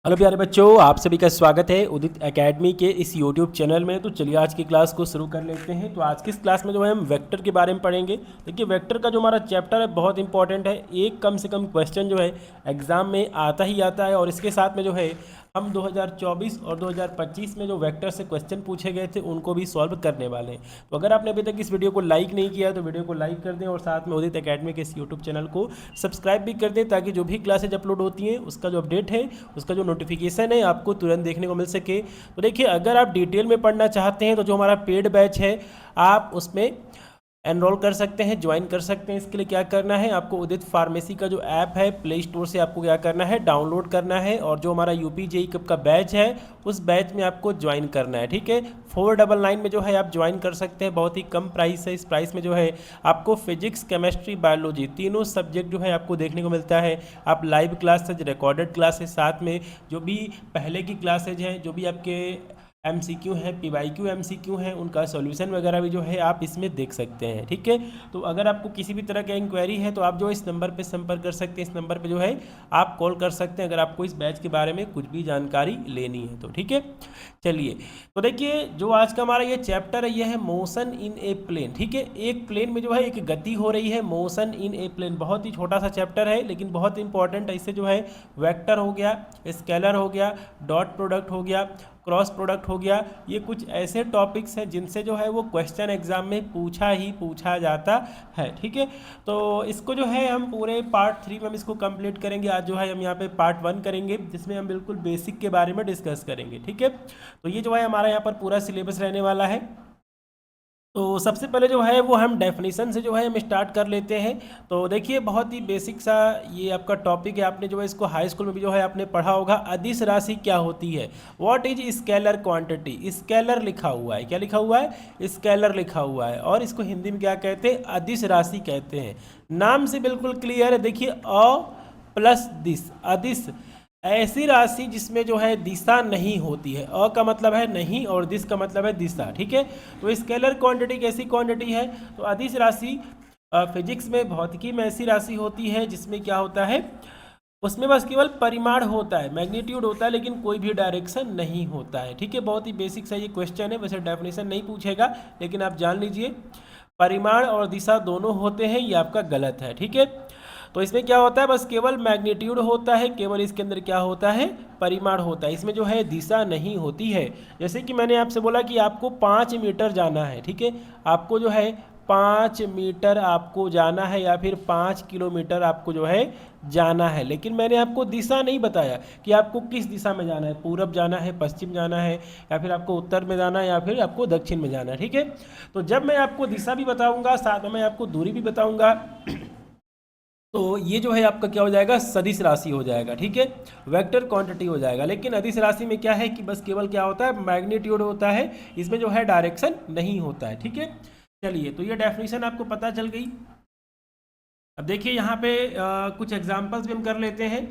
Hello प्यारे बच्चों, आप सभी का स्वागत है उदित एकेडमी के इस यूट्यूब चैनल में। तो चलिए आज की क्लास को शुरू कर लेते हैं। तो आज की इस क्लास में जो है हम वेक्टर के बारे में पढ़ेंगे। देखिए वेक्टर का जो हमारा चैप्टर है बहुत इंपॉर्टेंट है। एक कम से कम क्वेश्चन जो है एग्जाम में आता ही आता है और इसके साथ में जो है हम 2024 और 2025 में जो वेक्टर से क्वेश्चन पूछे गए थे उनको भी सॉल्व करने वाले हैं। तो अगर आपने अभी तक इस वीडियो को लाइक नहीं किया तो वीडियो को लाइक कर दें और साथ में उदित एकेडमी के इस यूट्यूब चैनल को सब्सक्राइब भी कर दें ताकि जो भी क्लासेज अपलोड होती हैं उसका जो अपडेट है, उसका जो नोटिफिकेशन है आपको तुरंत देखने को मिल सके। तो देखिए अगर आप डिटेल में पढ़ना चाहते हैं तो जो हमारा पेड बैच है आप उसमें एनरोल कर सकते हैं, ज्वाइन कर सकते हैं। इसके लिए क्या करना है, आपको उदित फार्मेसी का जो ऐप है प्ले स्टोर से आपको क्या करना है, डाउनलोड करना है और जो हमारा यूपी जेई का बैच है उस बैच में आपको ज्वाइन करना है। ठीक है, 499 में जो है आप ज्वाइन कर सकते हैं। बहुत ही कम प्राइस है। इस प्राइस में जो है आपको फिजिक्स, केमिस्ट्री, बायोलॉजी तीनों सब्जेक्ट जो है आपको देखने को मिलता है। आप लाइव क्लासेज, रिकॉर्डेड क्लासेज, साथ में जो भी पहले की क्लासेज हैं, जो भी आपके MCQ हैं, PYQ MCQ हैं, उनका सॉल्यूशन वगैरह भी जो है आप इसमें देख सकते हैं। ठीक है, तो अगर आपको किसी भी तरह का इंक्वायरी है तो आप जो इस नंबर पे संपर्क कर सकते हैं। इस नंबर पे जो है आप कॉल कर सकते हैं अगर आपको इस बैच के बारे में कुछ भी जानकारी लेनी है तो। ठीक है, चलिए तो देखिए जो आज का हमारा ये चैप्टर है ये है मोशन इन ए प्लेन। ठीक है, एक प्लेन में जो है एक गति हो रही है, मोशन इन ए प्लेन। बहुत ही छोटा सा चैप्टर है लेकिन बहुत इंपॉर्टेंट है। इससे जो है वेक्टर हो गया, स्केलर हो गया, डॉट प्रोडक्ट हो गया, क्रॉस प्रोडक्ट हो गया, ये कुछ ऐसे टॉपिक्स हैं जिनसे जो है वो क्वेश्चन एग्जाम में पूछा जाता है। ठीक है, तो इसको जो है हम पूरे पार्ट 3 में हम इसको कंप्लीट करेंगे। आज जो है हम यहाँ पे पार्ट 1 करेंगे जिसमें हम बिल्कुल बेसिक के बारे में डिस्कस करेंगे। ठीक है, तो ये जो है हमारा यहाँ पर पूरा सिलेबस रहने वाला है। तो सबसे पहले जो है वो हम डेफिनेशन से जो है हम स्टार्ट कर लेते हैं। तो देखिए बहुत ही बेसिक सा ये आपका टॉपिक है। आपने जो है इसको हाई स्कूल में भी जो है आपने पढ़ा होगा। अदिश राशि क्या होती है, what is scalar quantity. Scalar लिखा हुआ है, क्या लिखा हुआ है, स्केलर लिखा हुआ है और इसको हिंदी में क्या कहते हैं, अदिश राशि कहते हैं। नाम से बिल्कुल क्लियर है। देखिए अ प्लस दिस, अदिश ऐसी राशि जिसमें जो है दिशा नहीं होती है। अ का मतलब है नहीं और दिस का मतलब है दिशा। ठीक है, तो स्केलर क्वांटिटी कैसी क्वांटिटी है, तो अदिश राशि फिजिक्स में, भौतिकी में ऐसी राशि होती है जिसमें क्या होता है, उसमें बस केवल परिमाण होता है, मैग्नीट्यूड होता है लेकिन कोई भी डायरेक्शन नहीं होता है। ठीक है, बहुत ही बेसिक सा ये क्वेश्चन है। वैसे डेफिनेशन नहीं पूछेगा लेकिन आप जान लीजिए परिमाण और दिशा दोनों होते हैं, ये आपका गलत है। ठीक है, तो इसमें क्या होता है, बस केवल मैग्नीट्यूड होता है, केवल इसके अंदर क्या होता है, परिमाण होता है। इसमें जो है दिशा नहीं होती है। जैसे कि मैंने आपसे बोला कि आपको 5 मीटर जाना है। ठीक है, आपको जो है 5 मीटर आपको जाना है या फिर 5 किलोमीटर आपको जो है जाना है, लेकिन मैंने आपको दिशा नहीं बताया कि आपको किस दिशा में जाना है, पूरब जाना है, पश्चिम जाना है या फिर आपको उत्तर में जाना है या फिर आपको दक्षिण में जाना है। ठीक है, तो जब मैं आपको दिशा भी बताऊंगा साथ में मैं आपको दूरी भी बताऊंगा तो ये जो है आपका क्या हो जाएगा, सदिश राशि हो जाएगा। ठीक है, वेक्टर क्वांटिटी हो जाएगा। लेकिन अदिश राशि में क्या है कि बस केवल क्या होता है, मैग्नीट्यूड होता है, इसमें जो है डायरेक्शन नहीं होता है। ठीक है, चलिए तो ये डेफिनेशन आपको पता चल गई। अब देखिए यहाँ पे कुछ एग्जांपल्स भी हम कर लेते हैं।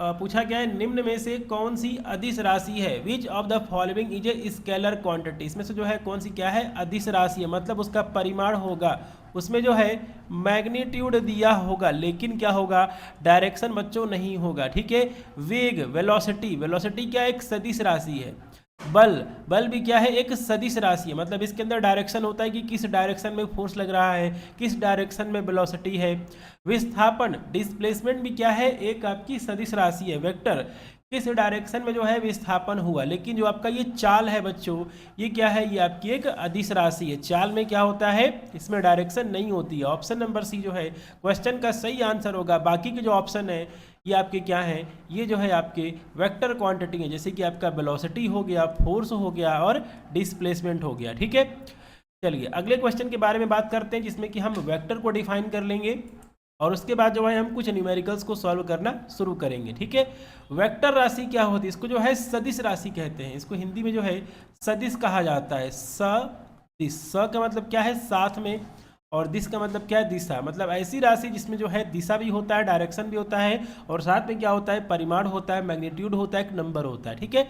पूछा गया है निम्न में से कौन सी अदिश राशि है, which of the following is a scalar quantity. इसमें से जो है कौन सी क्या है, अदिश राशि है, मतलब उसका परिमाण होगा, उसमें जो है मैग्नीट्यूड दिया होगा लेकिन क्या होगा, डायरेक्शन बच्चों नहीं होगा। ठीक है, वेग, वेलोसिटी, वेलोसिटी क्या एक सदिश राशि है। बल, बल भी क्या है, एक सदिश राशि है, मतलब इसके अंदर डायरेक्शन होता है कि किस डायरेक्शन में फोर्स लग रहा है, किस डायरेक्शन में वेलोसिटी है। विस्थापन, डिस्प्लेसमेंट भी क्या है, एक आपकी सदिश राशि है, वेक्टर, किस डायरेक्शन में जो है विस्थापन हुआ। लेकिन जो आपका ये चाल है बच्चों, ये क्या है, ये आपकी एक अदिश राशि है। चाल में क्या होता है, इसमें डायरेक्शन नहीं होती है। ऑप्शन नंबर सी जो है क्वेश्चन का सही आंसर होगा। बाकी के जो ऑप्शन है ये आपके क्या हैं, ये जो है आपके वेक्टर क्वांटिटी है, जैसे कि आपका वेलोसिटी हो गया, फोर्स हो गया और डिस्प्लेसमेंट हो गया। ठीक है, चलिए अगले क्वेश्चन के बारे में बात करते हैं जिसमें कि हम वेक्टर को डिफाइन कर लेंगे और उसके बाद जो है हम कुछ न्यूमेरिकल्स को सॉल्व करना शुरू करेंगे। ठीक है, वेक्टर राशि क्या होती है, इसको जो है सदिश राशि कहते हैं। इसको हिंदी में जो है सदिश कहा जाता है। सदिश, स का मतलब क्या है, साथ में, और दिस का मतलब क्या है, दिशा, मतलब ऐसी राशि जिसमें जो है दिशा भी होता है, डायरेक्शन भी होता है, और साथ में क्या होता है, परिमाण होता है, मैग्नीट्यूड होता है, एक नंबर होता है। ठीक है,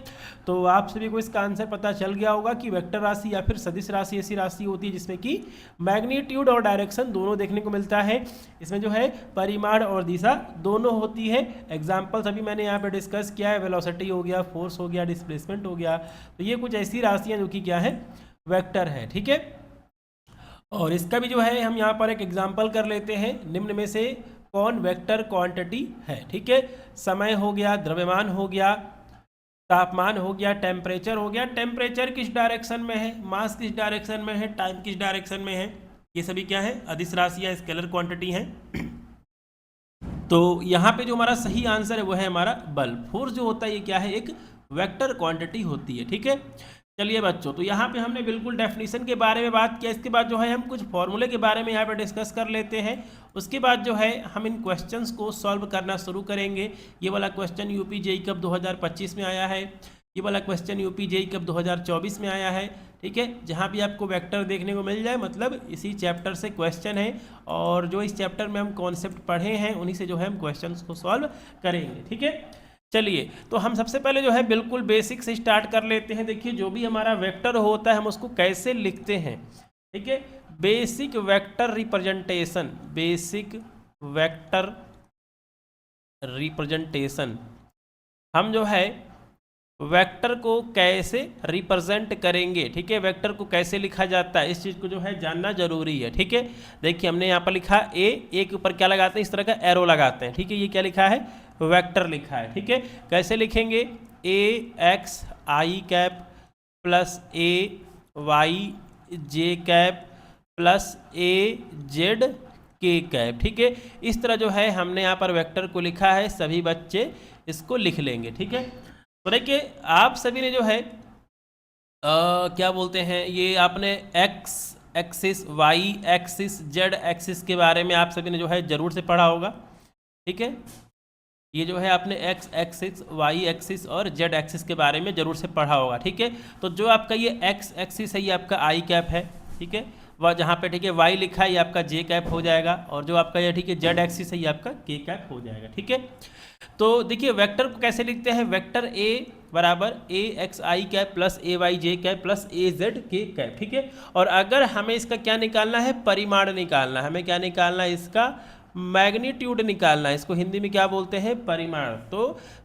तो आप सभी को इसका आंसर पता चल गया होगा कि वेक्टर राशि या फिर सदिश राशि ऐसी राशि होती है जिसमें कि मैग्नीट्यूड और डायरेक्शन दोनों देखने को मिलता है। इसमें जो है परिमाण और दिशा दोनों होती है। एग्जाम्पल्स अभी मैंने यहाँ पे डिस्कस किया है, वेलोसिटी हो गया, फोर्स हो गया, डिस्प्लेसमेंट हो गया। तो ये कुछ ऐसी राशियाँ जो कि क्या है, वेक्टर है। ठीक है, और इसका भी जो है हम यहाँ पर एक एग्जाम्पल कर लेते हैं। निम्न में से कौन वेक्टर क्वांटिटी है? ठीक है, समय हो गया, द्रव्यमान हो गया, तापमान हो गया, टेम्परेचर हो गया। टेम्परेचर किस डायरेक्शन में है, मास किस डायरेक्शन में है, टाइम किस डायरेक्शन में है, ये सभी क्या है, अदिश राशियाँ, स्केलर क्वांटिटी हैं। तो यहाँ पे जो हमारा सही आंसर है वो है हमारा बल। फोर्स जो होता है ये क्या है, एक वेक्टर क्वांटिटी होती है। ठीक है, चलिए बच्चों, तो यहाँ पे हमने बिल्कुल डेफिनेशन के बारे में बात किया। इसके बाद जो है हम कुछ फॉर्मूले के बारे में यहाँ पे डिस्कस कर लेते हैं। उसके बाद जो है हम इन क्वेश्चंस को सॉल्व करना शुरू करेंगे। ये वाला क्वेश्चन यूपी जेईई कब 2025 में आया है, ये वाला क्वेश्चन यूपी जेईई कब 2024 में आया है। ठीक है, जहाँ भी आपको वेक्टर देखने को मिल जाए मतलब इसी चैप्टर से क्वेश्चन है, और जो इस चैप्टर में हम कॉन्सेप्ट पढ़े हैं उन्हीं से जो है हम क्वेश्चंस को सॉल्व करेंगे। ठीक है, चलिए, तो हम सबसे पहले जो है बिल्कुल बेसिक से स्टार्ट कर लेते हैं। देखिए, जो भी हमारा वेक्टर होता है हम उसको कैसे लिखते हैं। ठीक है, basic vector representation, basic vector representation, हम जो है वेक्टर को कैसे रिप्रेजेंट करेंगे। ठीक है, वेक्टर को कैसे लिखा जाता है, इस चीज़ को जो है जानना जरूरी है। ठीक है, देखिए हमने यहाँ पर लिखा ए के ऊपर क्या लगाते हैं, इस तरह का एरो लगाते हैं। ठीक है, ये क्या लिखा है, वेक्टर लिखा है। ठीक है, कैसे लिखेंगे, ए X I cap plus A Y J cap plus A Z K cap. ठीक है, इस तरह जो है हमने यहाँ पर वेक्टर को लिखा है, सभी बच्चे इसको लिख लेंगे। ठीक है, तो देखिए आप सभी ने जो है क्या बोलते हैं, ये आपने X axis, Y axis, Z axis के बारे में आप सभी ने जो है ज़रूर से पढ़ा होगा। ठीक है, ये जो है आपने एक्स एक्सिस, वाई एक्सिस और जेड एक्सिस के बारे में ज़रूर से पढ़ा होगा। ठीक है, तो जो आपका ये एक्स एक्सिस है ये आपका आई कैप है। ठीक है, वह जहाँ पे ठीक है वाई लिखा है ये आपका जे कैप हो जाएगा, और जो आपका ये ठीक है जेड एक्सिस है ये आपका के कैप हो जाएगा। ठीक है, तो देखिए वेक्टर को कैसे लिखते हैं, वेक्टर ए बराबर A X I cap plus A Y J cap plus A Z K cap. ठीक है, और अगर हमें इसका क्या निकालना है, परिमाण निकालना है, हमें क्या निकालना है, इसका मैग्नीट्यूड निकालना है। इसको हिंदी में क्या बोलते हैं, परिमाण। तो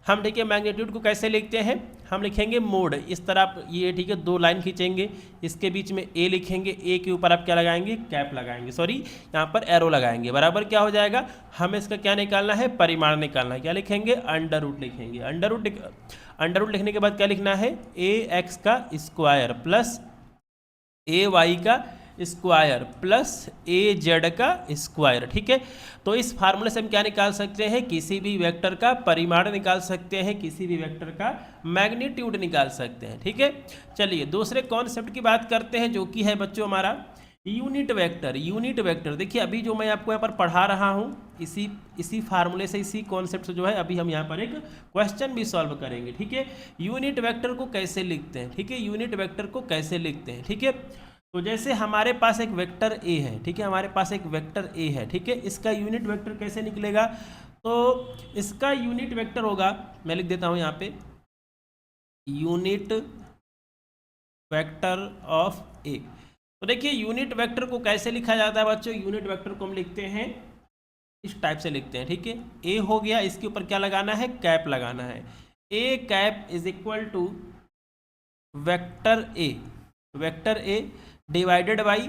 हम ठीक है मैग्नीट्यूड को कैसे लिखते हैं, हम लिखेंगे मोड, इस तरह आप ये ठीक है दो लाइन खींचेंगे, इसके बीच में ए लिखेंगे, ए के ऊपर आप क्या लगाएंगे, कैप लगाएंगे, सॉरी यहाँ पर एरो लगाएंगे, बराबर क्या हो जाएगा, हमें इसका क्या निकालना है, परिमाण निकालना है। क्या लिखेंगे, अंडर रूट लिखेंगे। अंडर रूट लिखने के बाद क्या लिखना है, ए एक्स का स्क्वायर प्लस ए वाई का स्क्वायर प्लस ए जेड का स्क्वायर। ठीक है, तो इस फार्मूले से हम क्या निकाल सकते हैं, किसी भी वेक्टर का परिमाण निकाल सकते हैं, किसी भी वेक्टर का मैग्नीट्यूड निकाल सकते हैं। ठीक है, चलिए दूसरे कॉन्सेप्ट की बात करते हैं जो कि है बच्चों हमारा यूनिट वेक्टर। यूनिट वेक्टर देखिए अभी जो मैं आपको यहाँ पर पढ़ा रहा हूँ इसी फार्मूले से, इसी कॉन्सेप्ट से जो है अभी हम यहाँ पर एक क्वेश्चन भी सॉल्व करेंगे। ठीक है, यूनिट वेक्टर को कैसे लिखते हैं, ठीक है, यूनिट वेक्टर को कैसे लिखते हैं। ठीक है, तो जैसे हमारे पास एक वेक्टर ए है, ठीक है, हमारे पास एक वेक्टर ए है। ठीक है, इसका यूनिट वेक्टर कैसे निकलेगा, तो इसका यूनिट वेक्टर होगा, मैं लिख देता हूँ यहाँ पे, यूनिट वेक्टर ऑफ ए। तो देखिए यूनिट वेक्टर को कैसे लिखा जाता है बच्चों, यूनिट वेक्टर को हम लिखते हैं इस टाइप से लिखते हैं। ठीक है, ए हो गया, इसके ऊपर क्या लगाना है, कैप लगाना है, A cap is equal to vector A, vector A divided by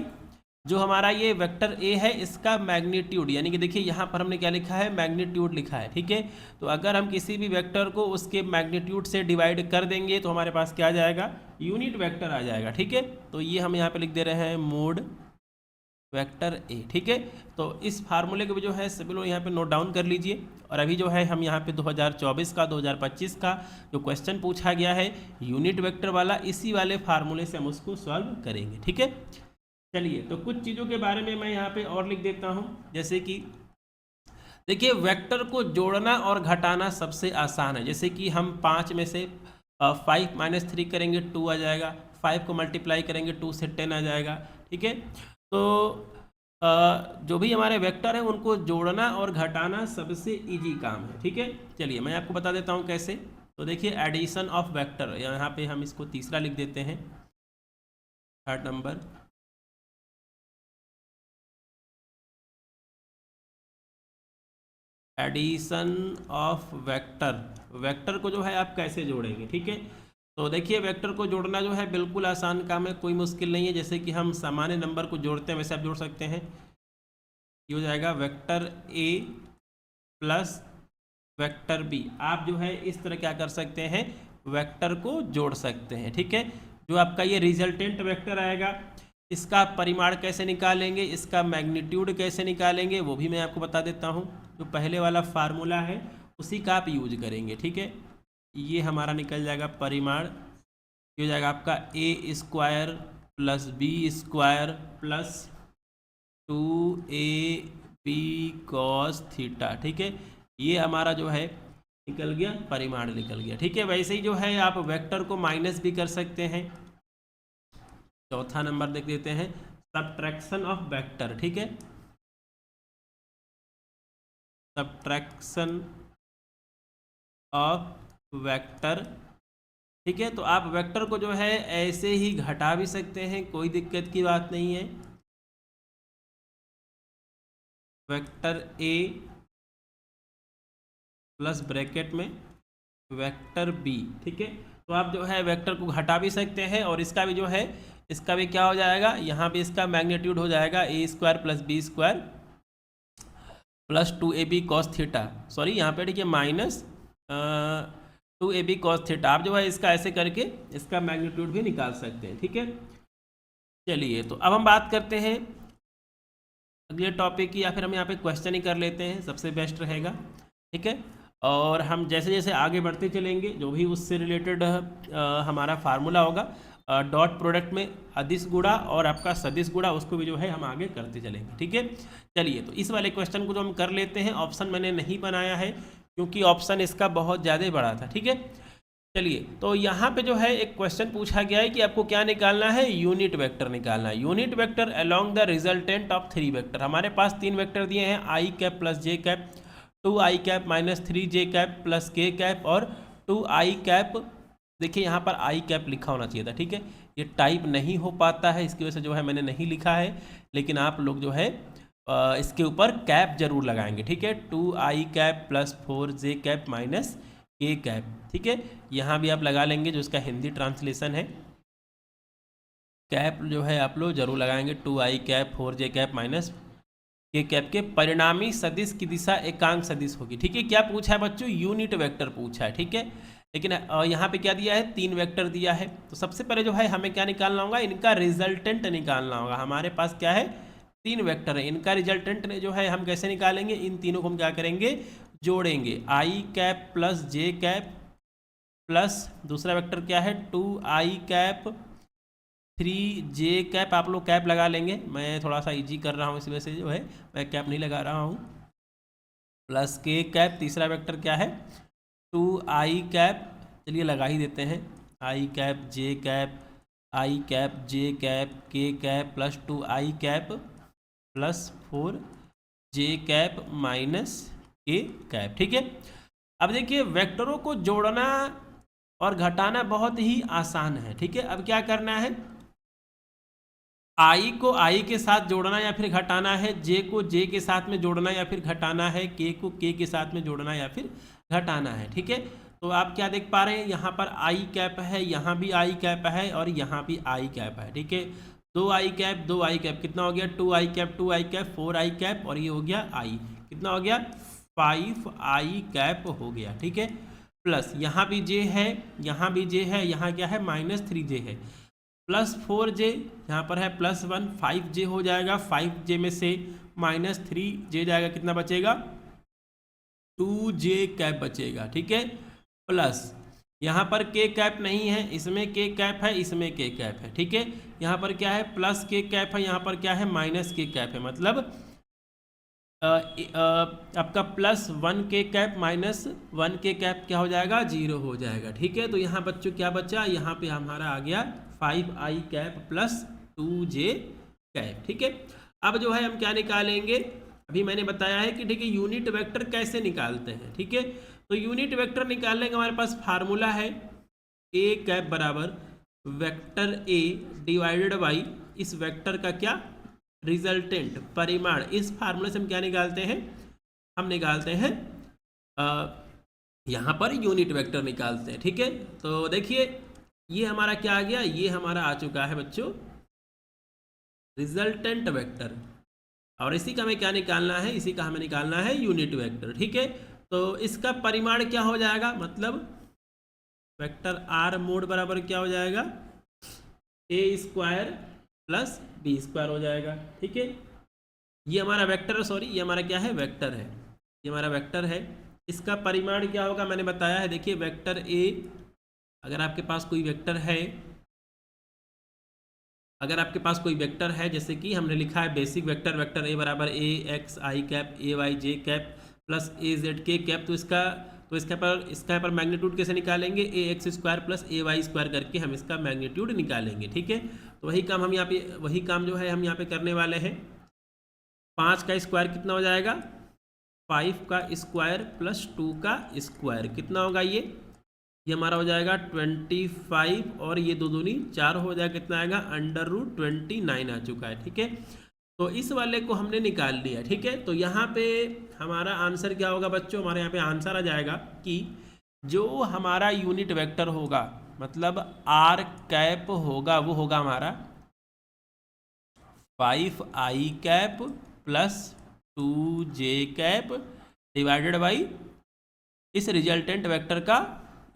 जो हमारा ये वेक्टर ए है इसका मैग्नीट्यूड, यानी कि देखिए यहाँ पर हमने क्या लिखा है, मैग्नीट्यूड लिखा है। ठीक है, तो अगर हम किसी भी वेक्टर को उसके मैग्नीट्यूड से डिवाइड कर देंगे तो हमारे पास क्या आ जाएगा, यूनिट वेक्टर आ जाएगा। ठीक है, तो ये हम यहाँ पे लिख दे रहे हैं मोड वेक्टर ए। ठीक है, तो इस फार्मूले को भी जो है सभी लोग यहाँ पे नोट डाउन कर लीजिए। और अभी जो है हम यहाँ पे 2024 का 2025 का जो क्वेश्चन पूछा गया है यूनिट वेक्टर वाला, इसी वाले फार्मूले से हम उसको सॉल्व करेंगे। ठीक है, चलिए तो कुछ चीज़ों के बारे में मैं यहाँ पे और लिख देता हूँ, जैसे कि देखिए वेक्टर को जोड़ना और घटाना सबसे आसान है। जैसे कि हम 5 में से 5 - 3 करेंगे 2 आ जाएगा, 5 को मल्टीप्लाई करेंगे 2 से 10 आ जाएगा। ठीक है, तो जो भी हमारे वेक्टर हैं उनको जोड़ना और घटाना सबसे इजी काम है। ठीक है, चलिए मैं आपको बता देता हूँ कैसे। तो देखिए एडिशन ऑफ वेक्टर, यहाँ पे हम इसको तीसरा लिख देते हैं, third number. Addition of vector, vector को जो है आप कैसे जोड़ेंगे। ठीक है, तो देखिए वेक्टर को जोड़ना जो है बिल्कुल आसान काम है, कोई मुश्किल नहीं है। जैसे कि हम सामान्य नंबर को जोड़ते हैं वैसे आप जोड़ सकते हैं। ये हो जाएगा vector A plus vector B. आप जो है इस तरह क्या कर सकते हैं, वेक्टर को जोड़ सकते हैं। ठीक है, जो आपका ये रिजल्टेंट वेक्टर आएगा इसका परिमाण कैसे निकालेंगे, इसका मैग्नीट्यूड कैसे निकालेंगे वो भी मैं आपको बता देता हूँ। जो पहले वाला फार्मूला है उसी का आप यूज करेंगे। ठीक है, ये हमारा निकल जाएगा परिमाण, ये हो जाएगा आपका A square plus B square plus 2ab cos theta. ठीक है, ये हमारा जो है निकल गया, परिमाण निकल गया। ठीक है, वैसे ही जो है आप वेक्टर को माइनस भी कर सकते हैं। चौथा नंबर देख लेते हैं, सबट्रैक्शन ऑफ वेक्टर। ठीक है, सबट्रैक्शन ऑफ वेक्टर। ठीक है, तो आप वेक्टर को जो है ऐसे ही घटा भी सकते हैं, कोई दिक्कत की बात नहीं है। वेक्टर ए प्लस ब्रैकेट में वेक्टर बी। ठीक है, तो आप जो है वेक्टर को घटा भी सकते हैं और इसका भी जो है, इसका भी क्या हो जाएगा, यहाँ पे इसका मैग्नीट्यूड हो जाएगा A square plus B square plus 2ab cos theta. Sorry यहाँ पे देखिए माइनस 2ab cos थीटा। आप जो है इसका ऐसे करके इसका मैग्नीट्यूड भी निकाल सकते हैं। ठीक है, चलिए तो अब हम बात करते हैं अगले टॉपिक की, या फिर हम यहाँ पे क्वेश्चन ही कर लेते हैं, सबसे बेस्ट रहेगा। ठीक है, और हम जैसे जैसे आगे बढ़ते चलेंगे जो भी उससे रिलेटेड हमारा फार्मूला होगा, डॉट प्रोडक्ट में अदिश गुणा और आपका सदिश गुणा, उसको भी जो है हम आगे करते चलेंगे। ठीक है, चलिए तो इस वाले क्वेश्चन को जो हम कर लेते हैं, ऑप्शन मैंने नहीं बनाया है क्योंकि ऑप्शन इसका बहुत ज़्यादा बड़ा था। ठीक है, चलिए तो यहाँ पे जो है एक क्वेश्चन पूछा गया है कि आपको क्या निकालना है, यूनिट वेक्टर निकालना है। Unit vector along the resultant of 3 vector. हमारे पास 3 वेक्टर दिए हैं, I cap plus J cap, 2i cap minus 3j cap plus K cap और 2i कैप। देखिए यहाँ पर i कैप लिखा होना चाहिए था। ठीक है, ये टाइप नहीं हो पाता है, इसकी वजह से जो है मैंने नहीं लिखा है, लेकिन आप लोग जो है इसके ऊपर कैप जरूर लगाएंगे। ठीक है, 2i cap plus 4j cap minus K cap. ठीक है, यहाँ भी आप लगा लेंगे, जो इसका हिंदी ट्रांसलेशन है कैप जो है आप लोग जरूर लगाएंगे, 2i cap 4j cap minus K cap के परिणामी सदिश की दिशा एकांक सदिश होगी। ठीक है, क्या पूछा है बच्चों, यूनिट वेक्टर पूछा है। ठीक है, लेकिन यहाँ पे क्या दिया है, 3 वेक्टर दिया है। तो सबसे पहले जो है हमें क्या निकालना होगा, इनका रिजल्टेंट निकालना होगा। हमारे पास क्या है, 3 वेक्टर है, इनका रिजल्टेंट जो है हम कैसे निकालेंगे, इन तीनों को हम क्या करेंगे, जोड़ेंगे। आई cap plus J cap plus दूसरा वेक्टर क्या है 2i कैप 3j कैप। आप लोग कैप लगा लेंगे, मैं थोड़ा सा इजी कर रहा हूँ इस वजह से जो है मैं कैप नहीं लगा रहा हूँ, प्लस के कैप। तीसरा वेक्टर क्या है 2i कैप, चलिए लगा ही देते हैं, i cap j cap, i cap j cap K cap plus 2i cap plus 4j cap minus K cap. ठीक है, अब देखिए वेक्टरों को जोड़ना और घटाना बहुत ही आसान है। ठीक है, अब क्या करना है, आई को आई के साथ जोड़ना या फिर घटाना है, जे को जे के साथ में जोड़ना या फिर घटाना है, के को के के साथ में जोड़ना या फिर घटाना है। ठीक है, तो आप क्या देख पा रहे हैं, यहाँ पर आई कैप है, यहाँ भी आई कैप है और यहाँ भी आई कैप है। ठीक है, 2i कैप 2i कैप कितना हो गया, 2i cap 2i cap 4i cap और ये हो गया आई, कितना हो गया 5i कैप हो गया। ठीक है, प्लस यहाँ भी जे है, यहाँ भी जे है, यहाँ क्या है माइनस 3j है, प्लस 4j, यहाँ पर है प्लस 1, 5j हो जाएगा, 5j में से माइनस 3j जाएगा, कितना बचेगा 2j कैप बचेगा। ठीक है, प्लस यहाँ पर के कैप नहीं है, इसमें के कैप है, इसमें के कैप है। ठीक है, यहाँ पर क्या है प्लस के कैप है, यहाँ पर क्या है माइनस के कैप है, मतलब आपका प्लस 1 के कैप माइनस 1 के कैप क्या हो जाएगा 0 हो जाएगा। ठीक है, तो यहाँ बच्चों क्या बचा, यहाँ पे हमारा आ गया 5i cap plus 2j cap. ठीक है, अब जो है हम क्या निकालेंगे, अभी मैंने बताया है कि ठीक है यूनिट वेक्टर कैसे निकालते हैं। ठीक है, तो यूनिट वेक्टर निकालने का हमारे पास फार्मूला है ए कैप बराबर वेक्टर ए डिवाइडेड बाई इस वेक्टर का क्या, रिजल्टेंट परिमाण। इस फार्मूले से हम क्या निकालते हैं, हम निकालते हैं यहाँ पर यूनिट वेक्टर निकालते हैं। ठीक है, तो देखिए ये हमारा क्या आ गया, ये हमारा आ चुका है बच्चों रिजल्टेंट वेक्टर, और इसी का हमें क्या निकालना है, इसी का हमें निकालना है यूनिट वेक्टर। ठीक है, तो इसका परिमाण क्या हो जाएगा, मतलब वेक्टर आर मोड बराबर क्या हो जाएगा, A square plus B square हो जाएगा। ठीक है, ये हमारा वेक्टर, सॉरी ये हमारा क्या है, वेक्टर है, ये हमारा वेक्टर है। इसका परिमाण क्या होगा मैंने बताया है, देखिए वेक्टर ए, अगर आपके पास कोई वेक्टर है, अगर आपके पास कोई वेक्टर है, जैसे कि हमने लिखा है बेसिक वेक्टर, वेक्टर ए बराबर A X I cap A Y J cap plus A Z K cap, तो इसका पर मैग्नीट्यूड कैसे निकालेंगे, A X square plus A Y square करके हम इसका मैग्नीट्यूड निकालेंगे। ठीक है, तो वही काम हम यहाँ पे, वही काम जो है हम यहाँ पे करने वाले हैं। 5 का स्क्वायर कितना हो जाएगा, 5 का स्क्वायर प्लस 2 का स्क्वायर कितना होगा, ये हमारा हो जाएगा 25, और ये दो दूनी 4 हो जाएगा, कितना आएगा √29 आ चुका है। ठीक है, तो इस वाले को हमने निकाल लिया। ठीक है, तो यहाँ पे हमारा आंसर क्या होगा बच्चों, हमारे यहाँ पे आंसर आ जाएगा कि जो हमारा यूनिट वेक्टर होगा, मतलब आर कैप होगा, वो होगा हमारा 5i cap plus 2j cap divided by इस रिजल्टेंट वेक्टर का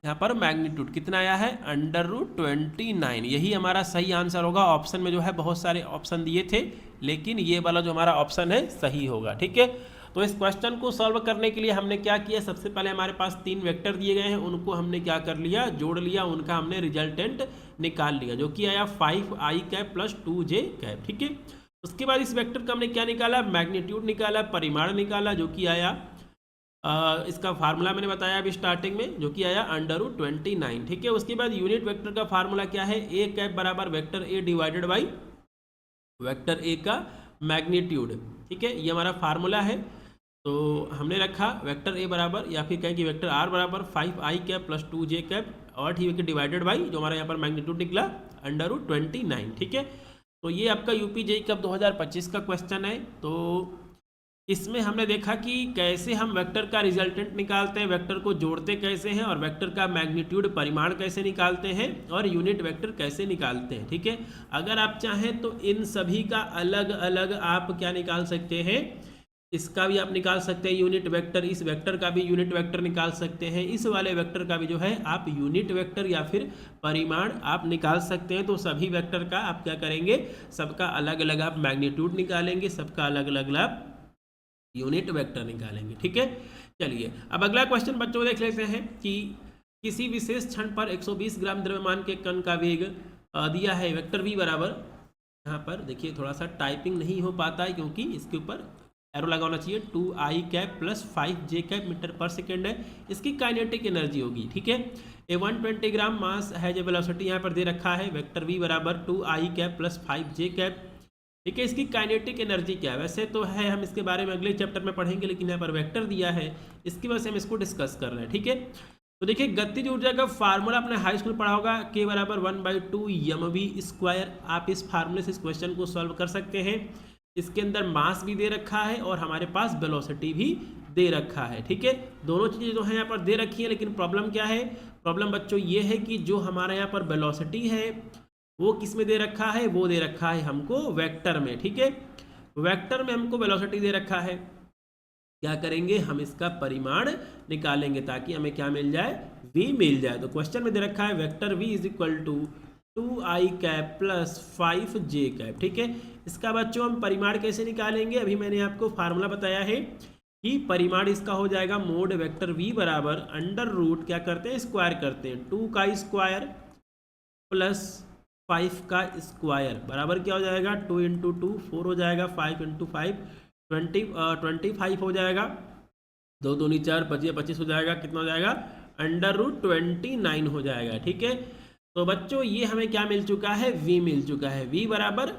यहाँ पर मैग्नीट्यूड कितना आया है, √29। यही हमारा सही आंसर होगा। ऑप्शन में जो है बहुत सारे ऑप्शन दिए थे, लेकिन ये वाला जो हमारा ऑप्शन है सही होगा। ठीक है, तो इस क्वेश्चन को सॉल्व करने के लिए हमने क्या किया, सबसे पहले हमारे पास 3 वेक्टर दिए गए हैं, उनको हमने क्या कर लिया, जोड़ लिया, उनका हमने रिजल्टेंट निकाल लिया, जो कि आया 5i cap plus 2j cap. ठीक है, उसके बाद इस वेक्टर का हमने क्या निकाला, मैग्नीट्यूड निकाला, परिमाण निकाला, जो कि आया इसका फार्मूला मैंने बताया अभी स्टार्टिंग में, जो कि आया √29। ठीक है, उसके बाद यूनिट वेक्टर का फार्मूला क्या है, ए कैप बराबर vector A divided by vector A का मैग्नीट्यूड। ठीक है, ये हमारा फार्मूला है। तो हमने रखा वेक्टर ए बराबर, या फिर कहें कि वेक्टर आर बराबर 5i cap plus 2j cap, और ठीक है डिवाइडेड बाई जो हमारा यहाँ पर मैग्नीट्यूड निकला √29। ठीक है, तो ये आपका यूपी जेईई कब 2025 का क्वेश्चन है। तो इसमें हमने देखा कि कैसे हम वेक्टर का रिजल्टेंट निकालते हैं, वेक्टर को जोड़ते कैसे हैं, और वेक्टर का मैग्नीट्यूड परिमाण कैसे निकालते हैं, और यूनिट वेक्टर कैसे निकालते हैं। ठीक है, अगर आप चाहें तो इन सभी का अलग अलग आप क्या निकाल सकते हैं, इसका भी आप निकाल सकते हैं यूनिट वेक्टर, इस वेक्टर का भी यूनिट वेक्टर निकाल सकते हैं, इस वाले वेक्टर का भी जो है आप यूनिट वेक्टर या फिर परिमाण आप निकाल सकते हैं। तो सभी वेक्टर का आप क्या करेंगे, सबका अलग अलग आप मैग्नीट्यूड निकालेंगे, सबका अलग अलग आप यूनिट वेक्टर निकालेंगे। ठीक है, चलिए अब अगला क्वेश्चन बच्चों देख लेते हैं कि किसी विशेष क्षण पर 120 ग्राम द्रव्यमान के कण का वेग दिया है, वेक्टर v बराबर, यहाँ पर देखिए थोड़ा सा टाइपिंग नहीं हो पाता है क्योंकि इसके ऊपर एरो लगा होना चाहिए, 2i cap plus 5j cap meter पर सेकेंड है, इसकी काइनेटिक एनर्जी होगी। ठीक है, ए 120 ग्राम मास है, जो वेलोसिटी यहाँ पर दे रखा है, वेक्टर v बराबर 2i cap plus 5j cap. ठीक है, इसकी काइनेटिक एनर्जी क्या है, वैसे तो है हम इसके बारे में अगले चैप्टर में पढ़ेंगे, लेकिन यहाँ पर वेक्टर दिया है, इसकी वजह से हम इसको डिस्कस कर रहे हैं। ठीक है, तो देखिए गतिज ऊर्जा का फार्मूला अपने हाई स्कूल पढ़ा होगा, k बराबर 1/2 mv स्क्वायर। आप इस फार्मूले से इस क्वेश्चन को सॉल्व कर सकते हैं। इसके अंदर मास भी दे रखा है और हमारे पास वेलोसिटी भी दे रखा है। ठीक है, दोनों चीज़ें जो है यहाँ पर दे रखी है, लेकिन प्रॉब्लम क्या है, प्रॉब्लम बच्चों ये है कि जो हमारा यहाँ पर वेलोसिटी है वो किस में दे रखा है, वो दे रखा है हमको वेक्टर में। ठीक है, वेक्टर में हमको वेलोसिटी दे रखा है, क्या करेंगे हम इसका परिमाण निकालेंगे ताकि हमें क्या मिल जाए, v मिल जाए। तो क्वेश्चन में दे रखा है vector v is equal to 2i cap plus 5j cap. ठीक है, इसका बच्चों हम परिमाण कैसे निकालेंगे, अभी मैंने आपको फार्मूला बताया है कि परिमाण इसका हो जाएगा मोड वेक्टर v बराबर अंडर रूट क्या करते हैं, स्क्वायर करते हैं, 2 का स्क्वायर प्लस 5 का स्क्वायर बराबर क्या हो जाएगा, 2 × 2 4 हो जाएगा, 5 × 5 25 हो जाएगा, 2 दूनी 4 25 हो जाएगा, कितना हो जाएगा √29 हो जाएगा। ठीक है, तो बच्चों ये हमें क्या मिल चुका है, v मिल चुका है, v बराबर